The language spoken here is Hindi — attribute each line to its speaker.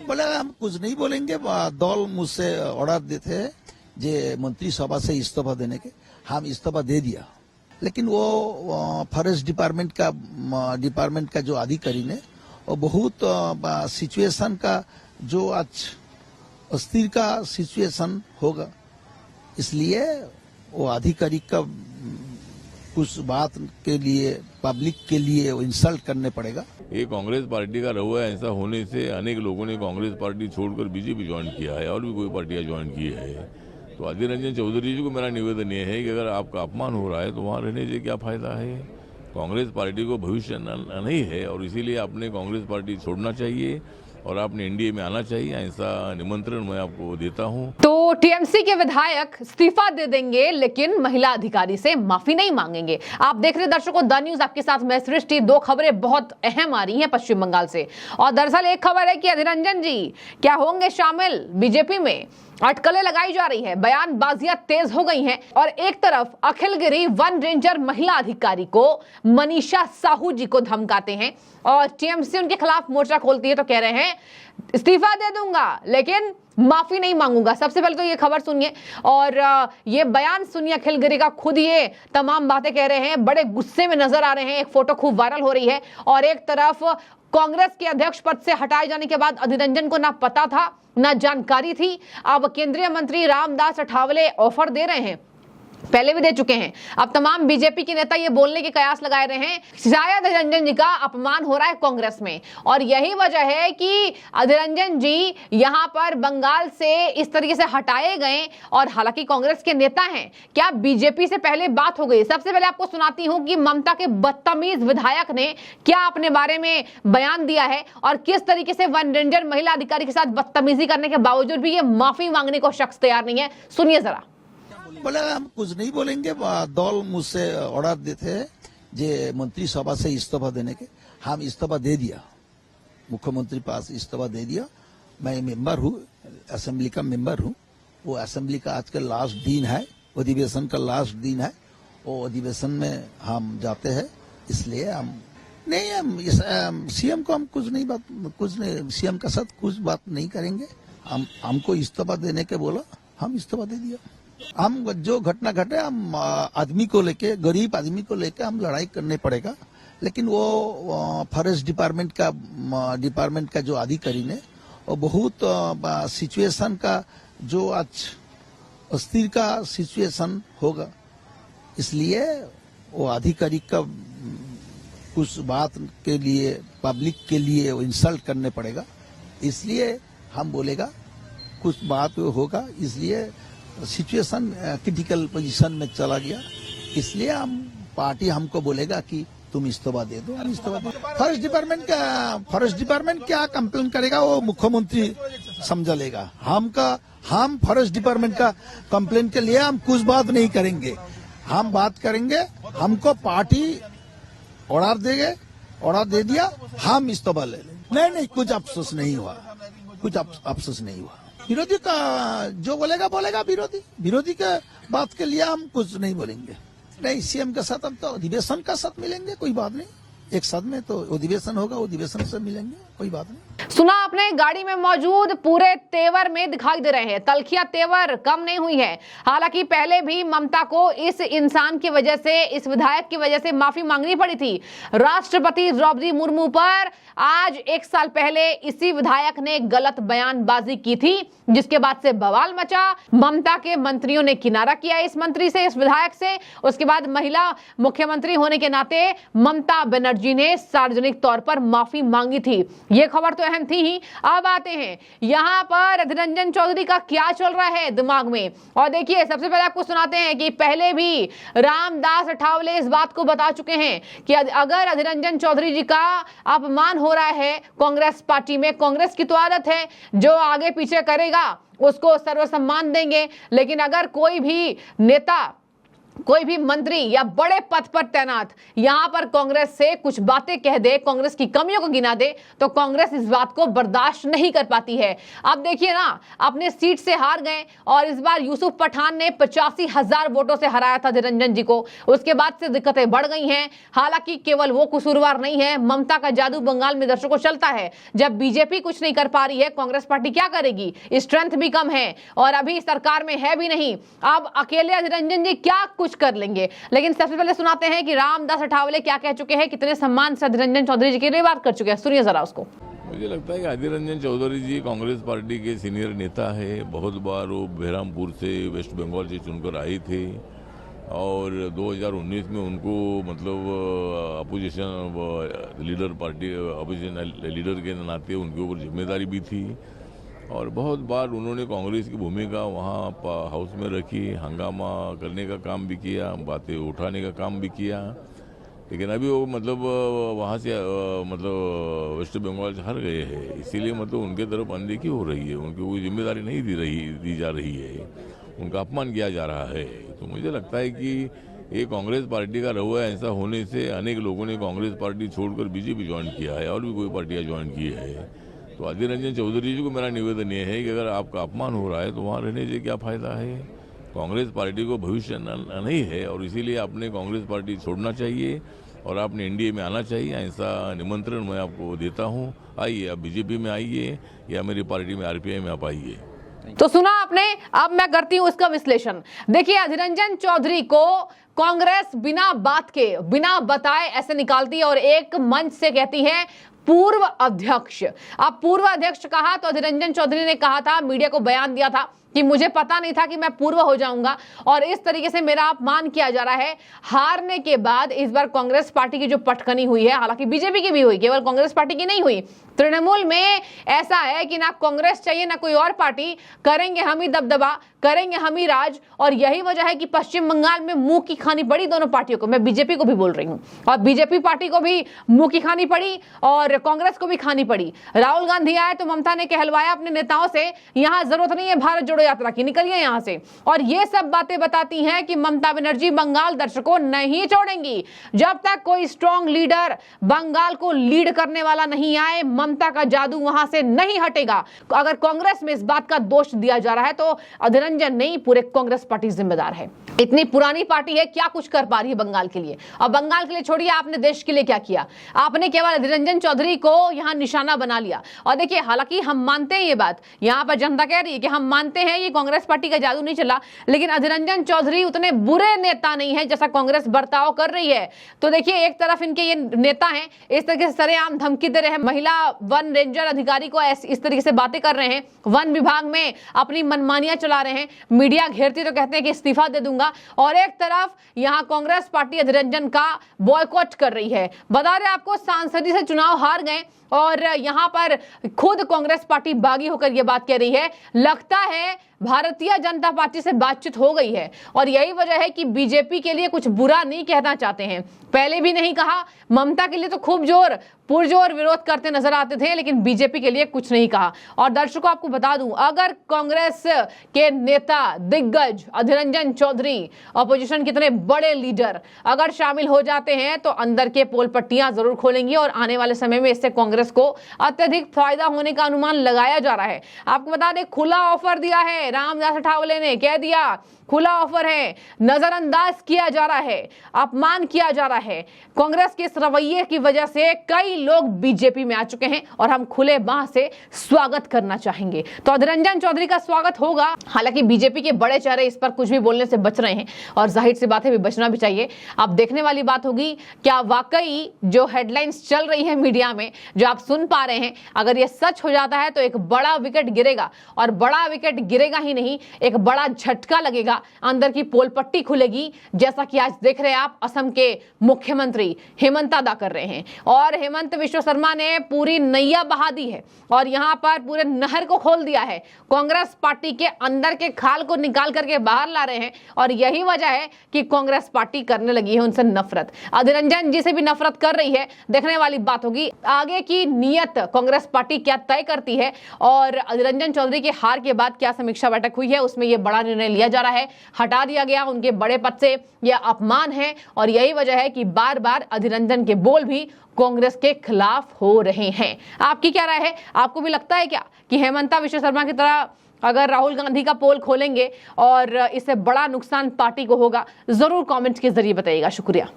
Speaker 1: बोले हम कुछ नहीं बोलेंगे, दल मुझसे ऑर्डर देते हैं जे मंत्रिसभा से इस्तीफा देने के, हम इस्तीफा दे दिया। लेकिन वो फॉरेस्ट डिपार्टमेंट का जो अधिकारी ने वो बहुत सिचुएशन का जो आज अस्थिर का सिचुएशन होगा, इसलिए वो अधिकारी का कुछ बात के लिए पब्लिक के लिए इंसल्ट करने पड़ेगा।
Speaker 2: ये कांग्रेस पार्टी का रहुआ ऐसा होने से अनेक लोगों ने कांग्रेस पार्टी छोड़कर बीजेपी ज्वाइन किया है और भी कोई पार्टियां ज्वाइन की है। तो अधीर रंजन चौधरी जी को मेरा निवेदन ये है कि अगर आपका अपमान हो रहा है तो वहाँ रहने से क्या फायदा है। कांग्रेस पार्टी को भविष्य नहीं है और इसीलिए आपने कांग्रेस पार्टी छोड़ना चाहिए और आपने एनडीए में आना चाहिए, ऐसा निमंत्रण मैं आपको देता हूं।
Speaker 3: तो टीएमसी के विधायक इस्तीफा दे देंगे लेकिन महिला अधिकारी से माफी नहीं मांगेंगे। आप देख रहे दर्शकों, द न्यूज आपके साथ मैं सृष्टि। दो खबरें बहुत अहम आ रही हैं पश्चिम बंगाल से, और दरअसल एक खबर है कि अधीर रंजन जी क्या होंगे शामिल बीजेपी में। अटकलें लगाई जा रही है, बयानबाजियां तेज हो गई हैं, और एक तरफ अखिलगिरी वन रेंजर महिला अधिकारी को मनीषा साहू जी को धमकाते हैं और टीएमसी उनके खिलाफ मोर्चा खोलती है तो कह रहे हैं इस्तीफा दे दूंगा लेकिन माफी नहीं मांगूंगा। सबसे पहले तो ये खबर सुनिए और ये बयान सुनिए। अखिलगिरी का खुद ये तमाम बातें कह रहे हैं, बड़े गुस्से में नजर आ रहे हैं। एक फोटो खूब वायरल हो रही है और एक तरफ कांग्रेस के अध्यक्ष पद से हटाए जाने के बाद अधीर रंजन को ना पता था ना जानकारी थी। अब केंद्रीय मंत्री रामदास अठावले ऑफर दे रहे हैं, पहले भी दे चुके हैं। अब तमाम बीजेपी के नेता ये बोलने के कयास लगाए रहे हैं शायद अधीर रंजन जी का अपमान हो रहा है कांग्रेस में, और यही वजह है कि अधीर रंजन जी यहां पर बंगाल से इस तरीके से हटाए गए। और हालांकि कांग्रेस के नेता हैं, क्या बीजेपी से पहले बात हो गई। सबसे पहले आपको सुनाती हूं कि ममता के बदतमीज विधायक ने क्या अपने बारे में बयान दिया है और किस तरीके से वन रेंजर महिला अधिकारी के साथ बदतमीजी करने के बावजूद भी ये माफी मांगने को शख्स तैयार नहीं है। सुनिए जरा।
Speaker 1: बोले हम कुछ नहीं बोलेंगे, दल मुझसे ऑर्डर देते हैं जे मंत्रिसभा से इस्तीफा देने के, हम इस्तीफा दे दिया। मुख्यमंत्री पास इस्तीफा दे दिया। मैं मेंबर हूँ, असेंबली का मेंबर हूँ। वो असेंबली का आज का लास्ट दिन है, अधिवेशन का लास्ट दिन है। वो अधिवेशन में हम जाते हैं, इसलिए हम नहीं, हम सीएम को हम कुछ नहीं सीएम के साथ कुछ बात नहीं करेंगे। हमको इस्तीफा देने के बोला, हम इस्तीफा दे दिया। हम जो घटना घटे, हम आदमी को लेके, गरीब आदमी को लेके हम लड़ाई करने पड़ेगा। लेकिन वो फॉरेस्ट डिपार्टमेंट का जो अधिकारी ने वो बहुत सिचुएशन का जो आज अस्थिर का सिचुएशन होगा, इसलिए वो अधिकारी का कुछ बात के लिए पब्लिक के लिए इंसल्ट करने पड़ेगा। इसलिए हम बोलेगा कुछ बात होगा, इसलिए सिचुएशन क्रिटिकल पोजीशन में चला गया, इसलिए हम पार्टी हमको बोलेगा कि तुम इस्तीफा दे दो, हम इस्तीफा दे। फॉरेस्ट डिपार्टमेंट क्या कंप्लेन करेगा वो मुख्यमंत्री समझ लेगा। हम फॉरेस्ट डिपार्टमेंट का कंप्लेन के लिए हम कुछ बात नहीं करेंगे। हम बात करेंगे, हमको पार्टी ऑर्डर देंगे, ऑर्डर दे दिया, हम इस्तीफा ले लेंगे। नहीं, कुछ अफसोस नहीं हुआ, कुछ अफसोस नहीं हुआ। विरोधी का जो बोलेगा विरोधी के बात के लिए हम कुछ नहीं बोलेंगे। नहीं, सीएम के साथ हम तो अधिवेशन का साथ मिलेंगे, कोई बात नहीं। एक साथ में तो अधिवेशन होगा, अधिवेशन से मिलेंगे, कोई बात नहीं।
Speaker 3: सुना आपने, गाड़ी में मौजूद पूरे तेवर में दिखाई दे रहे हैं, तलखिया तेवर कम नहीं हुई है। हालांकि पहले भी ममता को इस इंसान की वजह से, इस विधायक की वजह से माफी मांगनी पड़ी थी। राष्ट्रपति द्रौपदी मुर्मू पर आज 1 साल पहले इसी विधायक ने गलत बयानबाजी की थी, जिसके बाद से बवाल मचा। ममता के मंत्रियों ने किनारा किया इस मंत्री से, इस विधायक से। उसके बाद महिला मुख्यमंत्री होने के नाते ममता बनर्जी ने सार्वजनिक तौर पर माफी मांगी थी। ये खबर तो अहम थी ही। अब आते हैं यहां पर अधीर रंजन चौधरी का क्या चल रहा है दिमाग में। और देखिए, सबसे पहले आपको सुनाते हैं कि पहले भी रामदास अठावले इस बात को बता चुके हैं कि अगर अधीर रंजन चौधरी जी का अपमान हो रहा है कांग्रेस पार्टी में, कांग्रेस की तो आदत है जो आगे पीछे करेगा उसको सर्वसम्मान देंगे, लेकिन अगर कोई भी नेता कोई भी मंत्री या बड़े पद पर तैनात यहां पर कांग्रेस से कुछ बातें कह दे, कांग्रेस की कमियों को गिना दे, तो कांग्रेस इस बात को बर्दाश्त नहीं कर पाती है। अब देखिए ना, अपने सीट से हार गए और इस बार यूसुफ पठान ने 85,000 वोटों से हराया था निरंजन जी को। उसके बाद से दिक्कतें बढ़ गई हैं। हालांकि केवल वो कसूरवार नहीं है, ममता का जादू बंगाल में दर्शकों चलता है। जब बीजेपी कुछ नहीं कर पा रही है, कांग्रेस पार्टी क्या करेगी? स्ट्रेंथ भी कम है और अभी सरकार में है भी नहीं। अब अकेले निरंजन जी क्या कुछ कर लेंगे? लेकिन सबसे पहले सुनाते हैं कि रामदास अठावले क्या कह चुके हैं, कितने सम्मान से अधीर रंजन चौधरी जी के लिए बात कर चुके हैं। सुनिए जरा उसको।
Speaker 2: मुझे लगता है कि अधीर रंजन चौधरी जी कांग्रेस पार्टी के सीनियर नेता है। बहुत बार वो बहरामपुर से, वेस्ट बंगाल से चुनकर आए थे और 2019 में उनको मतलब opposition leader party, opposition leader के नाते उनके ऊपर जिम्मेदारी भी थी और बहुत बार उन्होंने कांग्रेस की भूमिका वहाँ हाउस में रखी, हंगामा करने का काम भी किया, बातें उठाने का काम भी किया। लेकिन अभी वो मतलब वहाँ से मतलब वेस्ट बंगाल से हट गए हैं, इसीलिए मतलब उनके तरफ अनदेखी हो रही है, उनकी कोई जिम्मेदारी नहीं दी जा रही है, उनका अपमान किया जा रहा है। तो मुझे लगता है कि ये कांग्रेस पार्टी का रवैया ऐसा होने से अनेक लोगों ने कांग्रेस पार्टी छोड़कर बीजेपी ज्वाइन किया है और भी कोई पार्टियाँ ज्वाइन की है। तो अधीर रंजन चौधरी जी को मेरा निवेदन ये है कि अगर आपका अपमान हो रहा है तो वहाँ रहने से क्या फ़ायदा है? कांग्रेस पार्टी को भविष्य नहीं है और इसीलिए आपने कांग्रेस पार्टी छोड़ना चाहिए और आपने एनडीए में आना चाहिए। ऐसा निमंत्रण मैं आपको देता हूँ। आइए, आप बीजेपी में आइए या मेरी पार्टी में आरपीआई में आप आइए।
Speaker 3: तो सुना आपने, अब मैं करती हूं इसका विश्लेषण। देखिए, अधीर रंजन चौधरी को कांग्रेस बिना बात के, बिना बताए ऐसे निकालती है और एक मंच से कहती है पूर्व अध्यक्ष। अब पूर्व अध्यक्ष कहा तो अधीर रंजन चौधरी ने कहा था, मीडिया को बयान दिया था कि मुझे पता नहीं था कि मैं पूर्व हो जाऊंगा और इस तरीके से मेरा अपमान किया जा रहा है। हारने के बाद इस बार कांग्रेस पार्टी की जो पटकनी हुई है, हालांकि बीजेपी की भी हुई, केवल कांग्रेस पार्टी की नहीं हुई। तृणमूल में ऐसा है कि ना कांग्रेस चाहिए ना कोई और पार्टी, करेंगे हम ही दबदबा, करेंगे हम ही राज। और यही वजह है कि पश्चिम बंगाल में मुंह की खानी पड़ी दोनों पार्टियों को। मैं बीजेपी को भी बोल रही हूं और बीजेपी पार्टी को भी मुंह की खानी पड़ी और कांग्रेस को भी खानी पड़ी। राहुल गांधी आए तो ममता ने कहलवाया अपने नेताओं से, यहां जरूरत नहीं है भारत जोड़ो यात्रा की, निकलिए यहां से। और ये सब बातें बताती हैं कि ममता बनर्जी बंगाल दर्शकों नहीं छोड़ेंगी जब तक कोई स्ट्रॉन्ग लीडर बंगाल को लीड करने वाला नहीं आए। ममता का जादू वहां से नहीं हटेगा। अगर कांग्रेस में इस बात का दोष दिया जा रहा है तो अधीर रंजन नहीं, पूरे कांग्रेस पार्टी जिम्मेदार है। इतनी पुरानी पार्टी है, क्या कुछ कर पा रही है बंगाल के लिए? और बंगाल के लिए छोड़िए, आपने देश के लिए क्या किया? आपने केवल अधीर रंजन चौधरी को यहां निशाना बना लिया। और देखिए, हालांकि हम मानते हैं ये बात, यहां पर जनता कह रही है कि हम मानते हैं ये कांग्रेस पार्टी का जादू नहीं चला, लेकिन अधीर रंजन चौधरी उतने बुरे नेता नहीं है जैसा कांग्रेस बर्ताव कर रही है। तो देखिए, एक तरफ इनके ये नेता हैं, इस तरीके से सरेआम धमकी दे रहे हैं, महिला वन रेंजर अधिकारी को इस तरीके से बातें कर रहे हैं, वन विभाग में अपनी मनमानियां चला रहे हैं, मीडिया घेरती तो कहते हैं कि इस्तीफा दे दूंगा। और एक तरफ यहां कांग्रेस पार्टी अधीर रंजन का बॉयकॉट कर रही है। बता रहे आपको, सांसदी से चुनाव हार गए और यहां पर खुद कांग्रेस पार्टी बागी होकर यह बात कह रही है, लगता है भारतीय जनता पार्टी से बातचीत हो गई है। और यही वजह है कि बीजेपी के लिए कुछ बुरा नहीं कहना चाहते हैं। पहले भी नहीं कहा, ममता के लिए तो खूब पुरजोर विरोध करते नजर आते थे, लेकिन बीजेपी के लिए कुछ नहीं कहा। और दर्शकों, आपको बता दूं, अगर कांग्रेस के नेता दिग्गज अधीर रंजन चौधरी, अपोजिशन कितने बड़े लीडर अगर शामिल हो जाते हैं तो अंदर के पोल पट्टियां जरूर खोलेंगी और आने वाले समय में इससे कांग्रेस को अत्यधिक फायदा होने का अनुमान लगाया जा रहा है। आपको बता दें, खुला ऑफर दिया है रामदास अठावले ने, कह दिया खुला ऑफर है, नजरअंदाज किया जा रहा है, अपमान किया जा रहा है। कांग्रेस के इस रवैये की वजह से कई लोग बीजेपी में आ चुके हैं और हम खुले बाह से स्वागत करना चाहेंगे। तो अधीर रंजन चौधरी का स्वागत होगा। हालांकि बीजेपी के बड़े चेहरे इस पर कुछ भी बोलने से बच रहे हैं और जाहिर सी बात है भी बचना भी चाहिए। अब देखने वाली बात होगी, क्या वाकई जो हेडलाइंस चल रही है मीडिया में, जो आप सुन पा रहे हैं, अगर ये सच हो जाता है तो एक बड़ा विकेट गिरेगा। और बड़ा विकेट गिरेगा ही नहीं, एक बड़ा झटका लगेगा, अंदर की पोल पट्टी खुलेगी, जैसा कि आज देख रहे हैं आप असम के मुख्यमंत्री हेमंत अदा कर रहे हैं। और हेमंत विश्व शर्मा ने पूरी नैया बहा दी है और यहां पर पूरे नहर को खोल दिया है। कांग्रेस पार्टी के अंदर के खाल को निकाल करके बाहर ला रहे हैं और यही वजह है कि कांग्रेस पार्टी करने लगी है उनसे नफरत। अधीर रंजन जी से भी नफरत कर रही है। देखने वाली बात होगी आगे की नीयत कांग्रेस पार्टी क्या तय करती है और अधीर रंजन चौधरी के हार के बाद क्या समीक्षा समीक्षा बैठक हुई है उसमें यह बड़ा निर्णय लिया जा रहा है, हटा दिया गया उनके बड़े पद से। यह अपमान है और यही वजह है कि बार बार अधीर रंजन के बोल भी कांग्रेस के खिलाफ हो रहे हैं। आपकी क्या राय है? आपको भी लगता है क्या कि हेमंता विश्व शर्मा की तरह अगर राहुल गांधी का पोल खोलेंगे और इससे बड़ा नुकसान पार्टी को होगा? जरूर कमेंट के जरिए बताइएगा। शुक्रिया।